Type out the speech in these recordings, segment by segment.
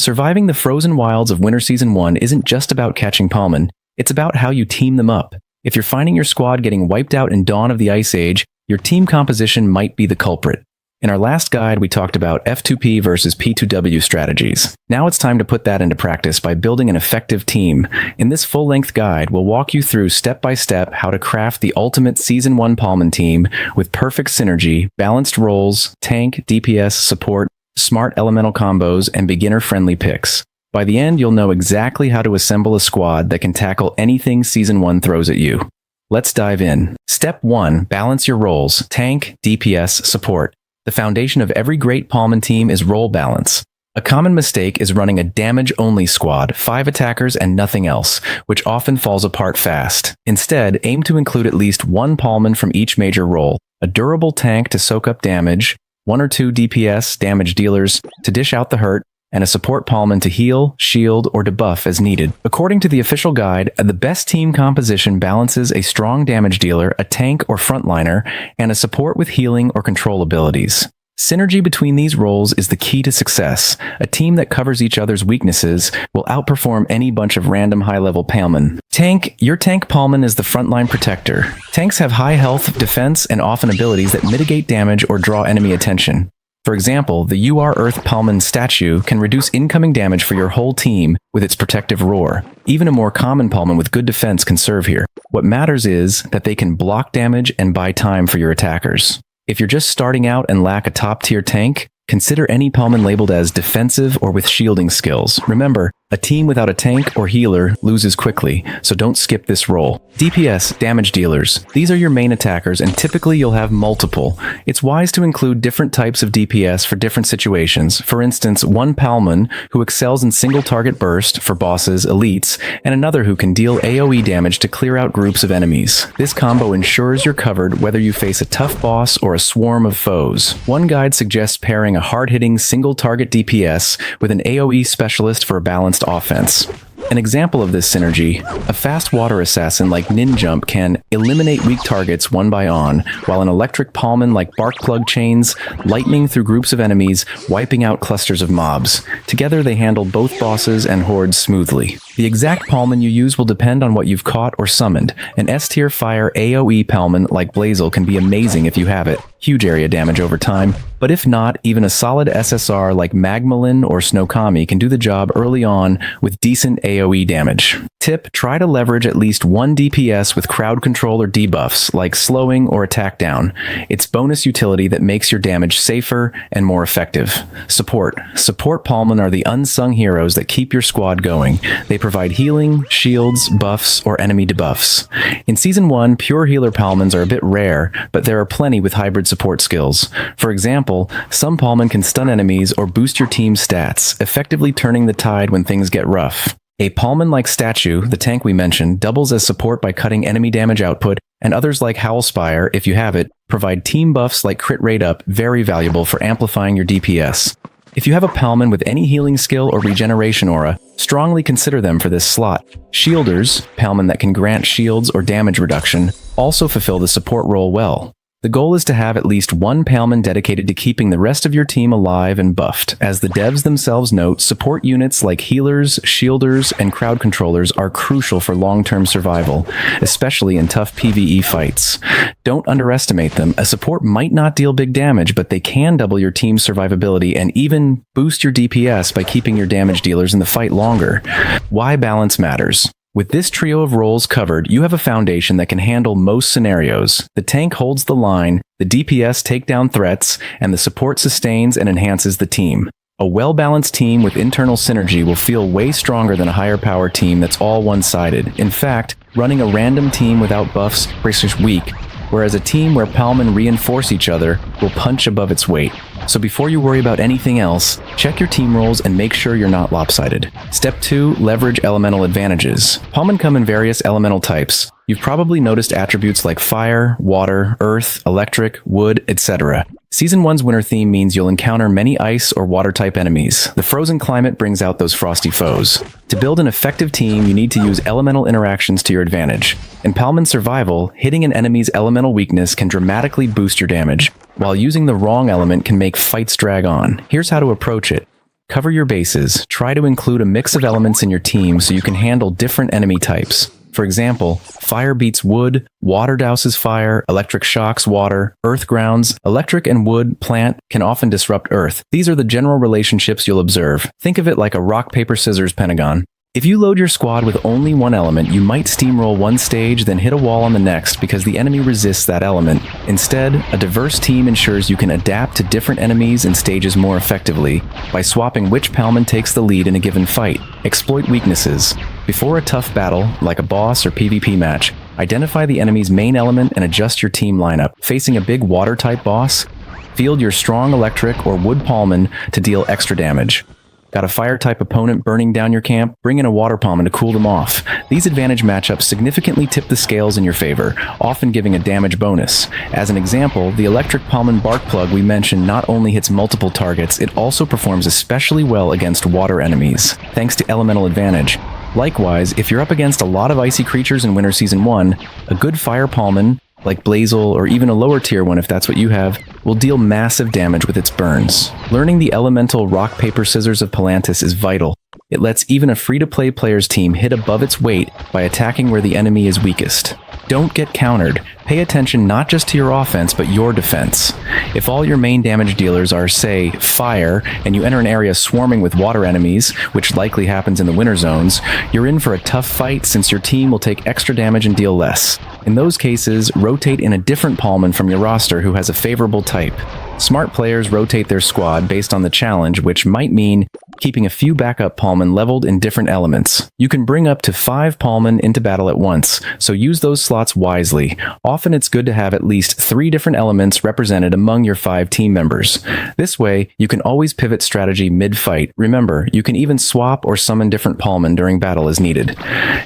Surviving the frozen wilds of Winter Season 1 isn't just about catching Palmon, it's about how you team them up. If you're finding your squad getting wiped out in Dawn of the Ice Age, your team composition might be the culprit. In our last guide, we talked about F2P versus P2W strategies. Now it's time to put that into practice by building an effective team. In this full-length guide, we'll walk you through step-by-step how to craft the ultimate Season 1 Palmon team with perfect synergy, balanced roles, tank, DPS, support, smart elemental combos, and beginner-friendly picks. By the end, you'll know exactly how to assemble a squad that can tackle anything Season 1 throws at you. Let's dive in. Step 1. Balance your roles: tank, DPS, support. The foundation of every great Palmon team is role balance. A common mistake is running a damage-only squad, 5 attackers and nothing else, which often falls apart fast. Instead, aim to include at least one Palmon from each major role: a durable tank to soak up damage, 1 or 2 DPS damage dealers to dish out the hurt, and a support Palmon to heal, shield, or debuff as needed. According to the official guide, the best team composition balances a strong damage dealer, a tank or frontliner, and a support with healing or control abilities. Synergy between these roles is the key to success. A team that covers each other's weaknesses will outperform any bunch of random high-level Palmon. Tank. Your tank Palmon is the frontline protector. Tanks have high health, defense, and often abilities that mitigate damage or draw enemy attention. For example, the You Are Earth Palmon statue can reduce incoming damage for your whole team with its protective roar. Even a more common Palmon with good defense can serve here. What matters is that they can block damage and buy time for your attackers. If you're just starting out and lack a top-tier tank, consider any Palmon labeled as defensive or with shielding skills. Remember, a team without a tank or healer loses quickly, so don't skip this role. DPS, damage dealers. These are your main attackers, and typically you'll have multiple. It's wise to include different types of DPS for different situations. For instance, one Palmon who excels in single target burst for bosses, elites, and another who can deal AoE damage to clear out groups of enemies. This combo ensures you're covered whether you face a tough boss or a swarm of foes. One guide suggests pairing a hard-hitting single target DPS with an AoE specialist for a balanced offense. An example of this synergy: a fast water assassin like Ninjump can eliminate weak targets one by one, while an electric Palmon like Bark Plug chains lightning through groups of enemies, wiping out clusters of mobs. Together they handle both bosses and hordes smoothly. The exact Palmon you use will depend on what you've caught or summoned. An S-tier fire AoE Palmon like Blazel can be amazing if you have it, huge area damage over time, but if not, even a solid SSR like Magmalin or Snowkami can do the job early on with decent AoE damage. Tip: try to leverage at least one DPS with crowd control or debuffs, like slowing or attack down. It's bonus utility that makes your damage safer and more effective. Support. Support Palmon are the unsung heroes that keep your squad going. They provide healing, shields, buffs, or enemy debuffs. In Season 1, pure healer Palmons are a bit rare, but there are plenty with hybrid support skills. For example, some Palmon can stun enemies or boost your team's stats, effectively turning the tide when things get rough. A Palmon-like statue, the tank we mentioned, doubles as support by cutting enemy damage output, and others like Howlspire, if you have it, provide team buffs like crit rate up, very valuable for amplifying your DPS. If you have a Palmon with any healing skill or regeneration aura, strongly consider them for this slot. Shielders, Palmon that can grant shields or damage reduction, also fulfill the support role well. The goal is to have at least one Palmon dedicated to keeping the rest of your team alive and buffed. As the devs themselves note, support units like healers, shielders, and crowd controllers are crucial for long-term survival, especially in tough PvE fights. Don't underestimate them. A support might not deal big damage, but they can double your team's survivability and even boost your DPS by keeping your damage dealers in the fight longer. Why balance matters. With this trio of roles covered, you have a foundation that can handle most scenarios. The tank holds the line, the DPS take down threats, and the support sustains and enhances the team. A well-balanced team with internal synergy will feel way stronger than a higher-power team that's all one-sided. In fact, running a random team without buffs makes us weak, whereas a team where Palmon reinforce each other will punch above its weight. So before you worry about anything else, check your team roles and make sure you're not lopsided. Step 2. Leverage elemental advantages. Palmon come in various elemental types. You've probably noticed attributes like fire, water, earth, electric, wood, etc. Season 1's winter theme means you'll encounter many ice or water-type enemies. The frozen climate brings out those frosty foes. To build an effective team, you need to use elemental interactions to your advantage. In Palmon Survival, hitting an enemy's elemental weakness can dramatically boost your damage, while using the wrong element can make fights drag on. Here's how to approach it. Cover your bases. Try to include a mix of elements in your team so you can handle different enemy types. For example, fire beats wood, water douses fire, electric shocks water, earth grounds, electric and wood, plant can often disrupt earth. These are the general relationships you'll observe. Think of it like a rock, paper, scissors pentagon. If you load your squad with only one element, you might steamroll one stage, then hit a wall on the next because the enemy resists that element. Instead, a diverse team ensures you can adapt to different enemies and stages more effectively by swapping which Palmon takes the lead in a given fight. Exploit weaknesses. Before a tough battle, like a boss or PvP match, identify the enemy's main element and adjust your team lineup. Facing a big water-type boss, field your strong electric or wood Palmon to deal extra damage. Got a fire-type opponent burning down your camp? Bring in a water Palmon to cool them off. These advantage matchups significantly tip the scales in your favor, often giving a damage bonus. As an example, the electric Palmon bark plug we mentioned not only hits multiple targets, it also performs especially well against water enemies, thanks to elemental advantage. Likewise, if you're up against a lot of icy creatures in Winter Season 1, a good fire Palmon, like Blazel or even a lower tier one if that's what you have, will deal massive damage with its burns. Learning the elemental rock, paper, scissors of Palantis is vital. It lets even a free-to-play player's team hit above its weight by attacking where the enemy is weakest. Don't get countered. Pay attention not just to your offense, but your defense. If all your main damage dealers are, say, fire, and you enter an area swarming with water enemies, which likely happens in the winter zones, you're in for a tough fight since your team will take extra damage and deal less. In those cases, rotate in a different Palmon from your roster who has a favorable type. Smart players rotate their squad based on the challenge, which might mean keeping a few backup Palmon leveled in different elements. You can bring up to 5 Palmon into battle at once, so use those slots wisely. Often it's good to have at least 3 different elements represented among your 5 team members. This way, you can always pivot strategy mid-fight. Remember, you can even swap or summon different Palmon during battle as needed.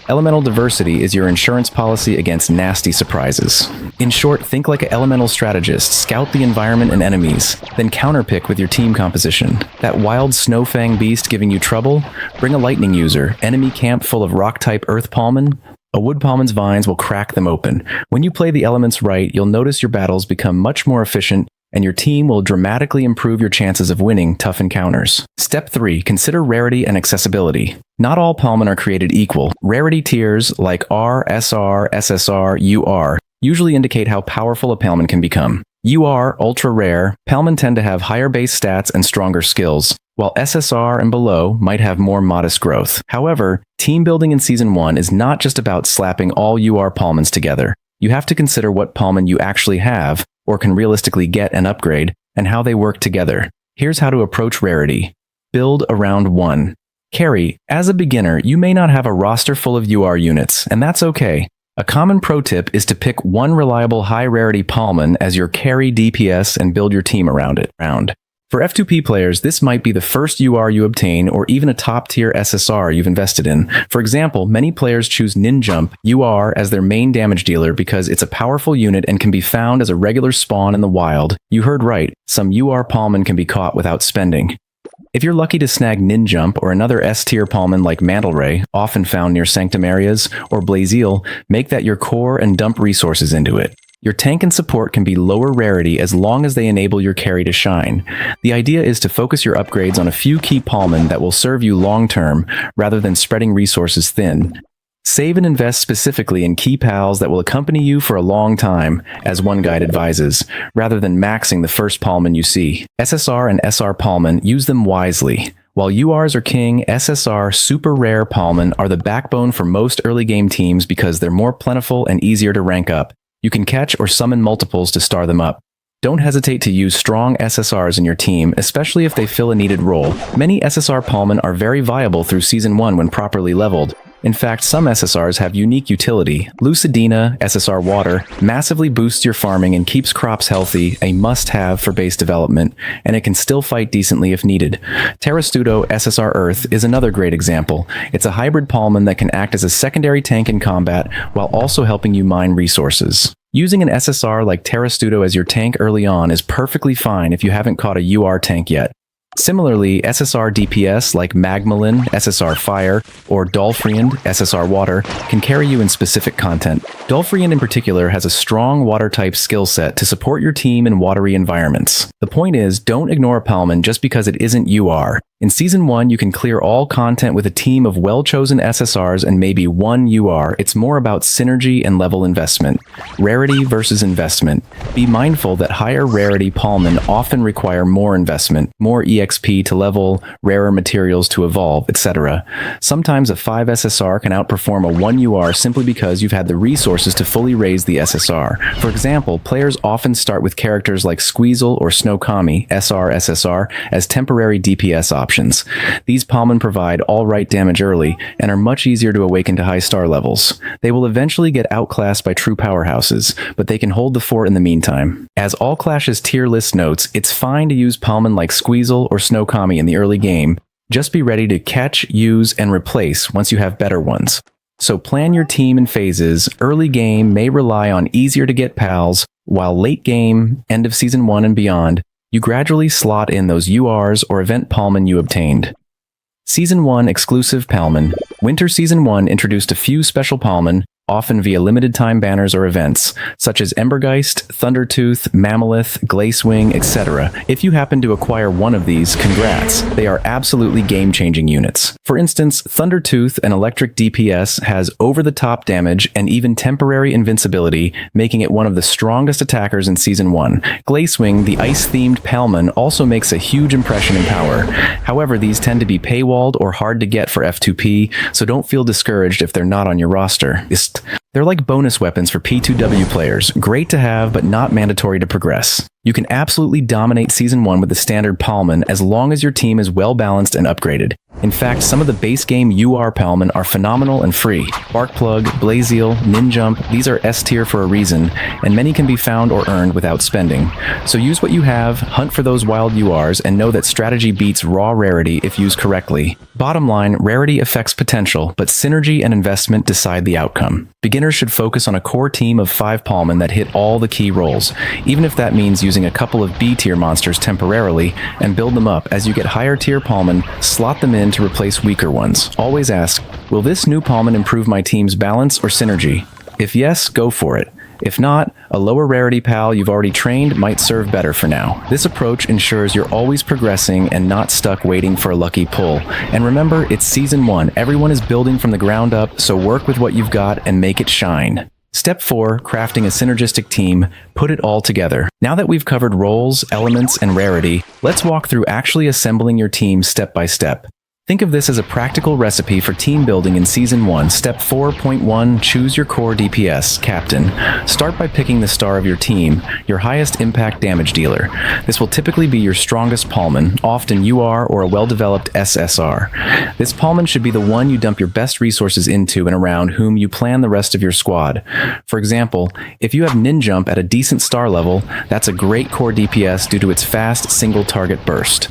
Elemental diversity is your insurance policy against nasty surprises. In short, think like an elemental strategist. Scout the environment and enemies, then counterpick with your team composition. That wild Snowfang beast giving you trouble? Bring a lightning user. Enemy camp full of rock-type earth Palmon? A wood Palmon's vines will crack them open. When you play the elements right, you'll notice your battles become much more efficient and your team will dramatically improve your chances of winning tough encounters. Step 3. Consider rarity and accessibility. Not all Palmon are created equal. Rarity tiers like R, SR, SSR, UR usually indicate how powerful a Palmon can become. UR, ultra rare, Palmon tend to have higher base stats and stronger skills, while SSR and below might have more modest growth. However, team building in Season 1 is not just about slapping all UR Palmons together. You have to consider what Palmon you actually have, or can realistically get and upgrade, and how they work together. Here's how to approach rarity. Build around 1. Carry. As a beginner, you may not have a roster full of UR units, and that's okay. A common pro tip is to pick one reliable high-rarity Palmon as your carry DPS and build your team around it. For F2P players, this might be the first UR you obtain or even a top-tier SSR you've invested in. For example, many players choose Ninjump UR as their main damage dealer because it's a powerful unit and can be found as a regular spawn in the wild. You heard right, some UR Palmon can be caught without spending. If you're lucky to snag Ninjump or another S-tier Palmon like Mantle Ray, often found near Sanctum areas, or Blazeal, make that your core and dump resources into it. Your tank and support can be lower rarity as long as they enable your carry to shine. The idea is to focus your upgrades on a few key Palmon that will serve you long-term, rather than spreading resources thin. Save and invest specifically in key pals that will accompany you for a long time, as one guide advises, rather than maxing the first Palmon you see. SSR and SR Palmon, use them wisely. While URs are king, SSR super rare Palmon are the backbone for most early game teams because they're more plentiful and easier to rank up. You can catch or summon multiples to star them up. Don't hesitate to use strong SSRs in your team, especially if they fill a needed role. Many SSR Palmon are very viable through Season 1 when properly leveled. In fact, some SSRs have unique utility. Lucidina, SSR Water, massively boosts your farming and keeps crops healthy, a must-have for base development, and it can still fight decently if needed. Terrastudo, SSR Earth, is another great example. It's a hybrid Palmon that can act as a secondary tank in combat while also helping you mine resources. Using an SSR like Terrastudo as your tank early on is perfectly fine if you haven't caught a UR tank yet. Similarly, SSR DPS like Magmalin, SSR Fire, or Dolphriend, SSR Water, can carry you in specific content. Dolphriend in particular has a strong water-type skill set to support your team in watery environments. The point is, don't ignore a Palmon just because it isn't UR. In Season 1, you can clear all content with a team of well-chosen SSRs and maybe one UR. It's more about synergy and level investment. Rarity versus investment. Be mindful that higher rarity Palmon often require more investment, more EXP to level, rarer materials to evolve, etc. Sometimes a 5 SSR can outperform a 1 UR simply because you've had the resources to fully raise the SSR. For example, players often start with characters like Squeezel or Snowkami, SR SSR, as temporary DPS options. These Palmon provide all-right damage early and are much easier to awaken to high star levels. They will eventually get outclassed by true powerhouses, but they can hold the fort in the meantime. As All Clash's tier list notes, it's fine to use Palmon like Squeezel or Snowkami in the early game. Just be ready to catch, use, and replace once you have better ones. So plan your team in phases. Early game may rely on easier to get pals, while late game, end of Season 1 and beyond, you gradually slot in those URs or event Palmon you obtained. Season 1 exclusive Palmon. Winter Season 1 introduced a few special Palmon, often via limited-time banners or events, such as Embergeist, Thundertooth, Mammoth, Glacewing, etc. If you happen to acquire one of these, congrats. They are absolutely game-changing units. For instance, Thundertooth, an electric DPS, has over-the-top damage and even temporary invincibility, making it one of the strongest attackers in Season 1. Glacewing, the ice-themed Palmon, also makes a huge impression in power. However, these tend to be paywalled or hard to get for F2P, so don't feel discouraged if they're not on your roster. They're like bonus weapons for P2W players, great to have but not mandatory to progress. You can absolutely dominate Season 1 with the standard Palmon as long as your team is well balanced and upgraded. In fact, some of the base game UR Palmon are phenomenal and free. Barkplug, Blazeal, Ninjump, these are S tier for a reason, and many can be found or earned without spending. So use what you have, hunt for those wild URs, and know that strategy beats raw rarity if used correctly. Bottom line, rarity affects potential, but synergy and investment decide the outcome. Beginners should focus on a core team of 5 Palmon that hit all the key roles, even if that means using a couple of B-tier monsters temporarily, and build them up. As you get higher tier Palmon, slot them in to replace weaker ones. Always ask, will this new Palmon improve my team's balance or synergy? If yes, go for it. If not, a lower rarity pal you've already trained might serve better for now. This approach ensures you're always progressing and not stuck waiting for a lucky pull. And remember, it's Season 1. Everyone is building from the ground up, so work with what you've got and make it shine. Step 4, crafting a synergistic team. Put it all together. Now that we've covered roles, elements, and rarity, let's walk through actually assembling your team step by step. Think of this as a practical recipe for team building in Season 1. Step 4.1, choose your core DPS, Captain. Start by picking the star of your team, your highest impact damage dealer. This will typically be your strongest Palmon, often UR or a well-developed SSR. This Palmon should be the one you dump your best resources into and around whom you plan the rest of your squad. For example, if you have Ninjump at a decent star level, that's a great core DPS due to its fast single-target burst.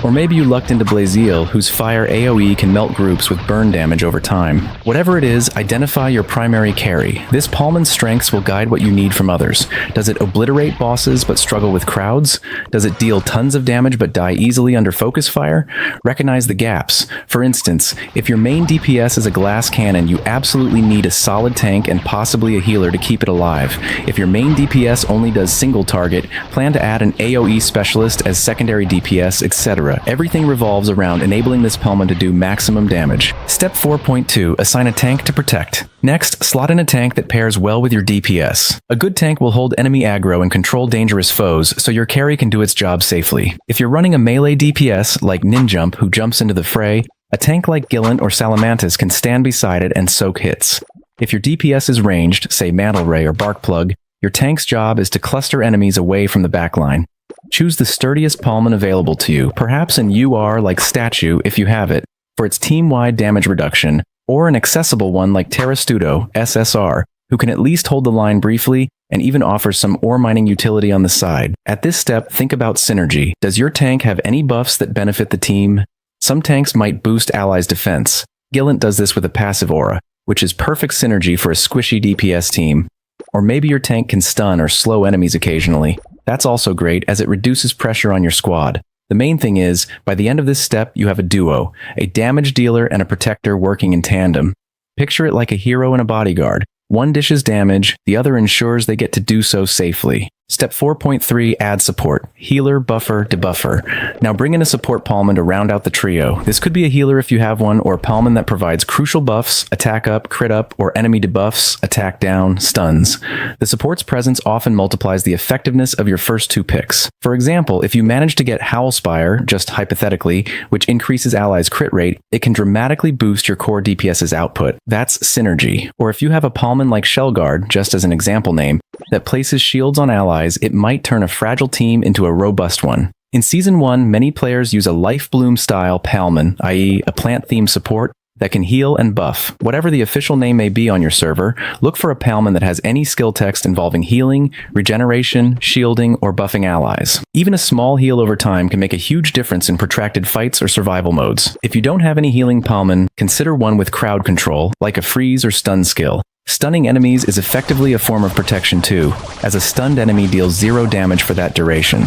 Or maybe you lucked into Blazeal, whose fire AoE can melt groups with burn damage over time. Whatever it is, identify your primary carry. This Palmon's strengths will guide what you need from others. Does it obliterate bosses but struggle with crowds? Does it deal tons of damage but die easily under focus fire? Recognize the gaps. For instance, if your main DPS is a glass cannon, you absolutely need a solid tank and possibly a healer to keep it alive. If your main DPS only does single target, plan to add an AoE specialist as secondary DPS, etc. Everything revolves around enabling this Palmon to do maximum damage. Step 4.2, assign a tank to protect. Next, slot in a tank that pairs well with your DPS. A good tank will hold enemy aggro and control dangerous foes, so your carry can do its job safely. If you're running a melee DPS like Ninjump who jumps into the fray, a tank like Gillant or Salamantis can stand beside it and soak hits. If your DPS is ranged, say Mantle Ray or Barkplug, your tank's job is to cluster enemies away from the backline. Choose the sturdiest Palmon available to you, perhaps an UR like Statue if you have it, for its team-wide damage reduction, or an accessible one like Terrastudo, SSR, who can at least hold the line briefly and even offers some ore mining utility on the side. At this step, think about synergy. Does your tank have any buffs that benefit the team? Some tanks might boost allies' defense. Gillant does this with a passive aura, which is perfect synergy for a squishy DPS team. Or maybe your tank can stun or slow enemies occasionally. That's also great as it reduces pressure on your squad. The main thing is, by the end of this step, you have a duo, a damage dealer and a protector working in tandem. Picture it like a hero and a bodyguard. One dishes damage, the other ensures they get to do so safely. Step 4.3, add support. Healer, buffer, debuffer. Now bring in a support Palmon to round out the trio. This could be a healer if you have one, or a Palmon that provides crucial buffs, attack up, crit up, or enemy debuffs, attack down, stuns. The support's presence often multiplies the effectiveness of your first two picks. For example, if you manage to get Howlspire, just hypothetically, which increases allies' crit rate, it can dramatically boost your core DPS's output. That's synergy. Or if you have a Palmon like Shellguard, just as an example name, that places shields on allies, it might turn a fragile team into a robust one. In Season 1, many players use a Life Bloom style Palmon, i.e. a plant-themed support, that can heal and buff. Whatever the official name may be on your server, look for a Palmon that has any skill text involving healing, regeneration, shielding, or buffing allies. Even a small heal over time can make a huge difference in protracted fights or survival modes. If you don't have any healing Palmon, consider one with crowd control, like a freeze or stun skill. Stunning enemies is effectively a form of protection too, as a stunned enemy deals 0 damage for that duration.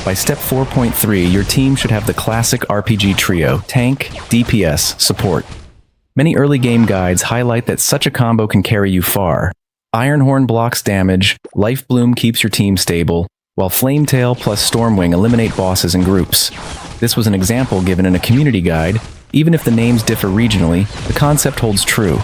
By step 4.3, your team should have the classic RPG trio: tank, DPS, support. Many early game guides highlight that such a combo can carry you far. Ironhorn blocks damage, Life Bloom keeps your team stable, while Flametail plus Stormwing eliminate bosses and groups. This was an example given in a community guide. Even if the names differ regionally, the concept holds true.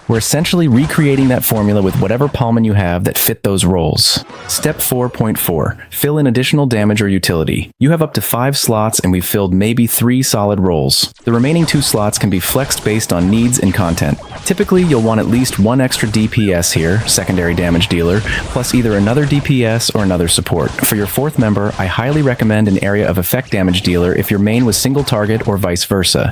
We're essentially recreating that formula with whatever Palmon you have that fit those roles. Step 4.4. Fill in additional damage or utility. You have up to 5 slots and we've filled maybe 3 solid roles. The remaining 2 slots can be flexed based on needs and content. Typically, you'll want at least 1 extra DPS here, secondary damage dealer, plus either another DPS or another support. For your 4th member, I highly recommend an area of effect damage dealer if your main was single target or vice versa.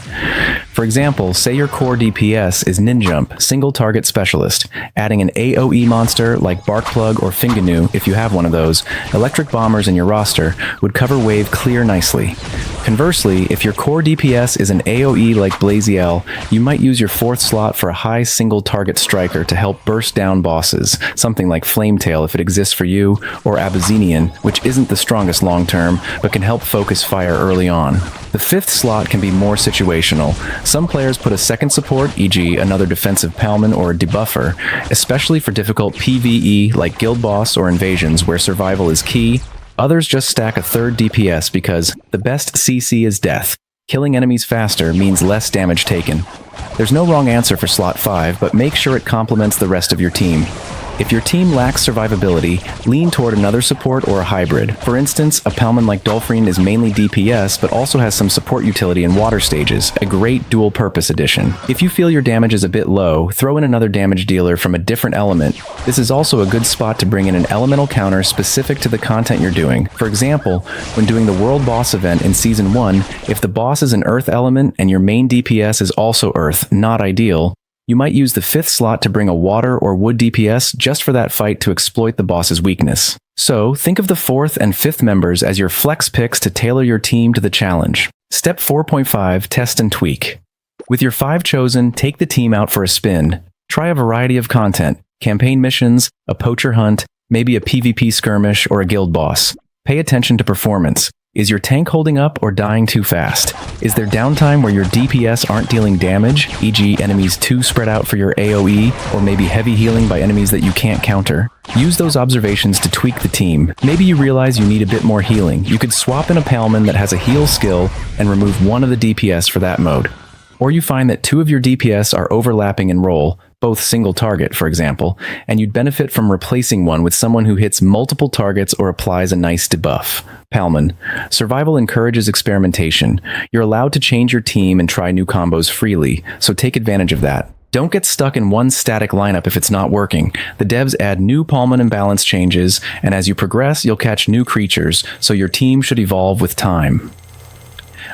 For example, say your core DPS is Ninjump, single target specialist. Adding an AoE monster like Barkplug or Finganu, if you have one of those, electric bombers in your roster, would cover wave clear nicely. Conversely, if your core DPS is an AoE like Blaziel, you might use your 4th slot for a high single target striker to help burst down bosses, something like Flametail if it exists for you, or Abyssinian, which isn't the strongest long term, but can help focus fire early on. The 5th slot can be more situational. Some players put a second support, e.g. another defensive Palmon or a debuffer, especially for difficult PvE like Guild Boss or Invasions where survival is key. Others just stack a 3rd DPS because the best CC is death. Killing enemies faster means less damage taken. There's no wrong answer for slot 5, but make sure it complements the rest of your team. If your team lacks survivability, lean toward another support or a hybrid. For instance, a Palmon like Dolphrine is mainly DPS, but also has some support utility in water stages, a great dual-purpose addition. If you feel your damage is a bit low, throw in another damage dealer from a different element. This is also a good spot to bring in an elemental counter specific to the content you're doing. For example, when doing the World Boss event in Season 1, if the boss is an Earth element and your main DPS is also Earth, not ideal, you might use the 5th slot to bring a water or wood DPS just for that fight to exploit the boss's weakness. So, think of the 4th and 5th members as your flex picks to tailor your team to the challenge. Step 4.5, test and tweak. With your 5 chosen, take the team out for a spin. Try a variety of content: campaign missions, a poacher hunt, maybe a PvP skirmish, or a guild boss. Pay attention to performance. Is your tank holding up or dying too fast? Is there downtime where your DPS aren't dealing damage, e.g. enemies too spread out for your AoE, or maybe heavy healing by enemies that you can't counter? Use those observations to tweak the team. Maybe you realize you need a bit more healing. You could swap in a Palmon that has a heal skill and remove one of the DPS for that mode. Or you find that 2 of your DPS are overlapping in role, both single target, for example, and you'd benefit from replacing one with someone who hits multiple targets or applies a nice debuff. Palmon. Survival encourages experimentation. You're allowed to change your team and try new combos freely, so take advantage of that. Don't get stuck in one static lineup if it's not working. The devs add new Palmon imbalance changes, and as you progress, you'll catch new creatures, so your team should evolve with time.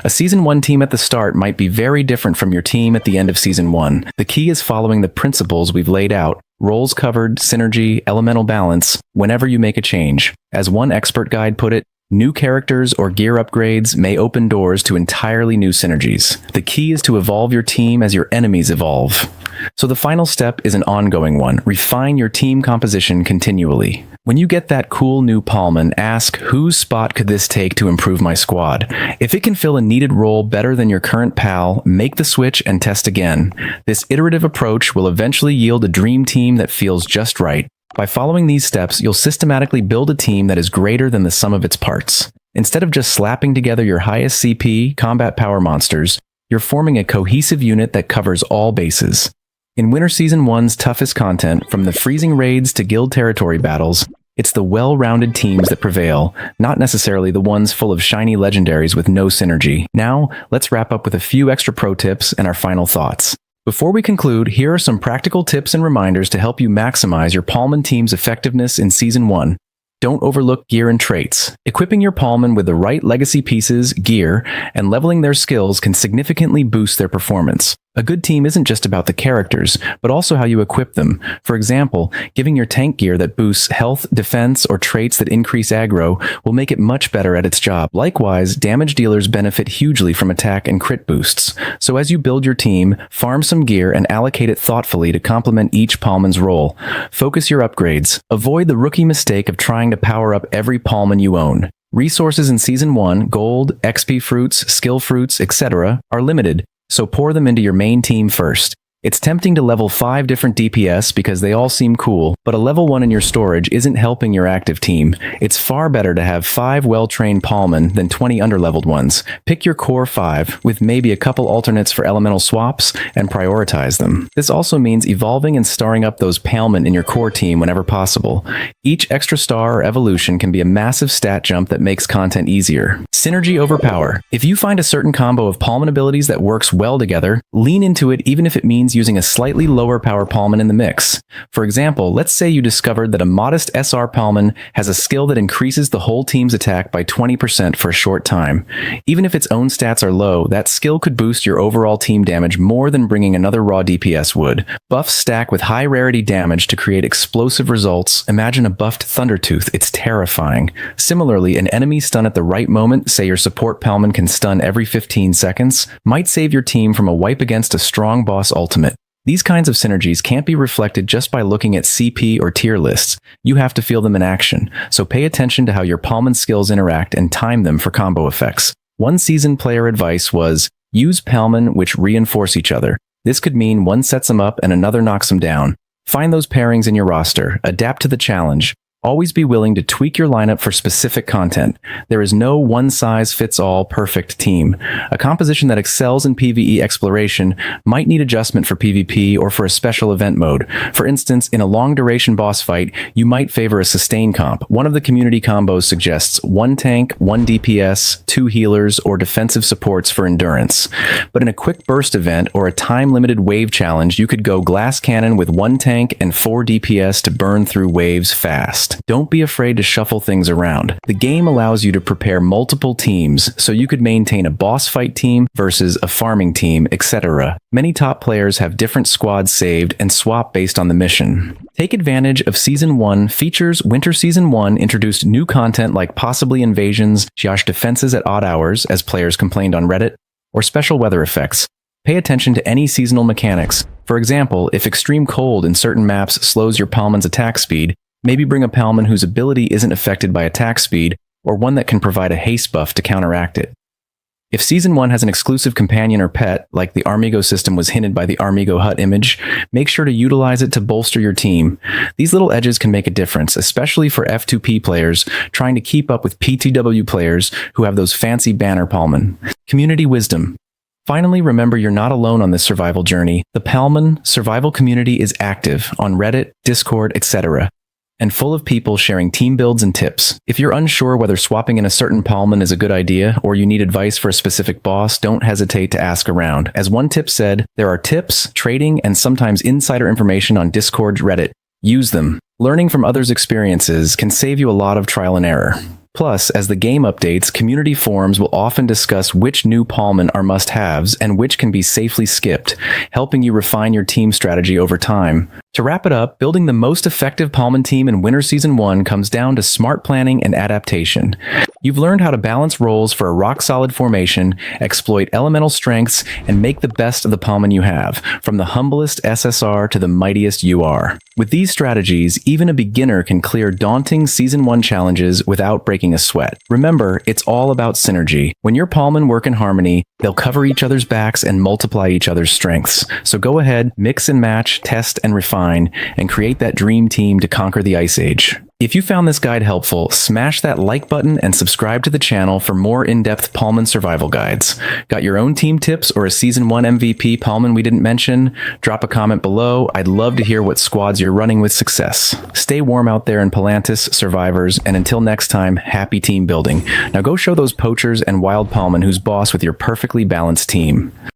A Season 1 team at the start might be very different from your team at the end of Season 1. The key is following the principles we've laid out: roles covered, synergy, elemental balance, whenever you make a change. As one expert guide put it, new characters or gear upgrades may open doors to entirely new synergies. The key is to evolve your team as your enemies evolve. So the final step is an ongoing one. Refine your team composition continually. When you get that cool new Palmon, ask, whose spot could this take to improve my squad? If it can fill a needed role better than your current pal, make the switch and test again. This iterative approach will eventually yield a dream team that feels just right. By following these steps, you'll systematically build a team that is greater than the sum of its parts. Instead of just slapping together your highest CP, combat power monsters, you're forming a cohesive unit that covers all bases. In Winter Season 1's toughest content, from the freezing raids to guild territory battles, it's the well-rounded teams that prevail, not necessarily the ones full of shiny legendaries with no synergy. Now, let's wrap up with a few extra pro tips and our final thoughts. Before we conclude, here are some practical tips and reminders to help you maximize your Palmon team's effectiveness in Season 1. Don't overlook gear and traits. Equipping your Palmon with the right legacy pieces, gear, and leveling their skills can significantly boost their performance. A good team isn't just about the characters, but also how you equip them. For example, giving your tank gear that boosts health, defense, or traits that increase aggro will make it much better at its job. Likewise, damage dealers benefit hugely from attack and crit boosts. So as you build your team, farm some gear and allocate it thoughtfully to complement each Palmon's role. Focus your upgrades. Avoid the rookie mistake of trying to power up every Palmon you own. Resources in Season 1, gold, XP fruits, skill fruits, etc., are limited, so pour them into your main team first. It's tempting to level 5 different DPS because they all seem cool, but a level 1 in your storage isn't helping your active team. It's far better to have 5 well-trained Palmon than 20 underleveled ones. Pick your core 5, with maybe a couple alternates for elemental swaps, and prioritize them. This also means evolving and starring up those Palmon in your core team whenever possible. Each extra star or evolution can be a massive stat jump that makes content easier. Synergy over power. If you find a certain combo of Palmon abilities that works well together, lean into it even if it means using a slightly lower power Palmon in the mix. For example, let's say you discovered that a modest SR Palmon has a skill that increases the whole team's attack by 20% for a short time. Even if its own stats are low, that skill could boost your overall team damage more than bringing another raw DPS would. Buffs stack with high rarity damage to create explosive results. Imagine a buffed Thundertooth, it's terrifying. Similarly, an enemy stun at the right moment, say your support Palmon can stun every 15 seconds, might save your team from a wipe against a strong boss ultimate. These kinds of synergies can't be reflected just by looking at CP or tier lists. You have to feel them in action, so pay attention to how your Palmon skills interact and time them for combo effects. One seasoned player advice was, use Palmon which reinforce each other. This could mean one sets them up and another knocks them down. Find those pairings in your roster, adapt to the challenge. Always be willing to tweak your lineup for specific content. There is no one-size-fits-all perfect team. A composition that excels in PvE exploration might need adjustment for PvP or for a special event mode. For instance, in a long-duration boss fight, you might favor a sustain comp. One of the community combos suggests 1 tank, 1 DPS, 2 healers, or defensive supports for endurance. But in a quick burst event or a time-limited wave challenge, you could go glass cannon with 1 tank and 4 DPS to burn through waves fast. Don't be afraid to shuffle things around. The game allows you to prepare multiple teams, so you could maintain a boss fight team versus a farming team, etc. Many top players have different squads saved and swap based on the mission. Take advantage of Season 1 features. Winter Season 1 introduced new content like possibly invasions, Josh defenses at odd hours, as players complained on Reddit, or special weather effects. Pay attention to any seasonal mechanics. For example, if extreme cold in certain maps slows your Palmon's attack speed, maybe bring a Palmon whose ability isn't affected by attack speed, or one that can provide a haste buff to counteract it. If Season 1 has an exclusive companion or pet, like the Armigo system was hinted by the Armigo hut image, make sure to utilize it to bolster your team. These little edges can make a difference, especially for F2P players trying to keep up with P2W players who have those fancy banner Palmon. Community wisdom. Finally, remember you're not alone on this survival journey. The Palmon Survival community is active on Reddit, Discord, etc., and full of people sharing team builds and tips. If you're unsure whether swapping in a certain Palmon is a good idea, or you need advice for a specific boss, don't hesitate to ask around. As one tip said, there are tips, trading, and sometimes insider information on Discord, Reddit. Use them. Learning from others' experiences can save you a lot of trial and error. Plus, as the game updates, community forums will often discuss which new Palmon are must-haves and which can be safely skipped, helping you refine your team strategy over time. To wrap it up, building the most effective Palmon team in Winter Season 1 comes down to smart planning and adaptation. You've learned how to balance roles for a rock-solid formation, exploit elemental strengths, and make the best of the Palmon you have, from the humblest SSR to the mightiest UR. With these strategies, even a beginner can clear daunting Season 1 challenges without breaking breaking a sweat. Remember, it's all about synergy. When your Palmon work in harmony, they'll cover each other's backs and multiply each other's strengths. So go ahead, mix and match, test and refine, and create that dream team to conquer the Ice Age. If you found this guide helpful, smash that like button and subscribe to the channel for more in-depth Palmon survival guides. Got your own team tips or a Season 1 MVP Palmon we didn't mention? Drop a comment below. I'd love to hear what squads you're running with success. Stay warm out there in Palantis, survivors, and until next time, happy team building. Now go show those poachers and wild Palmon who's boss with your perfectly balanced team.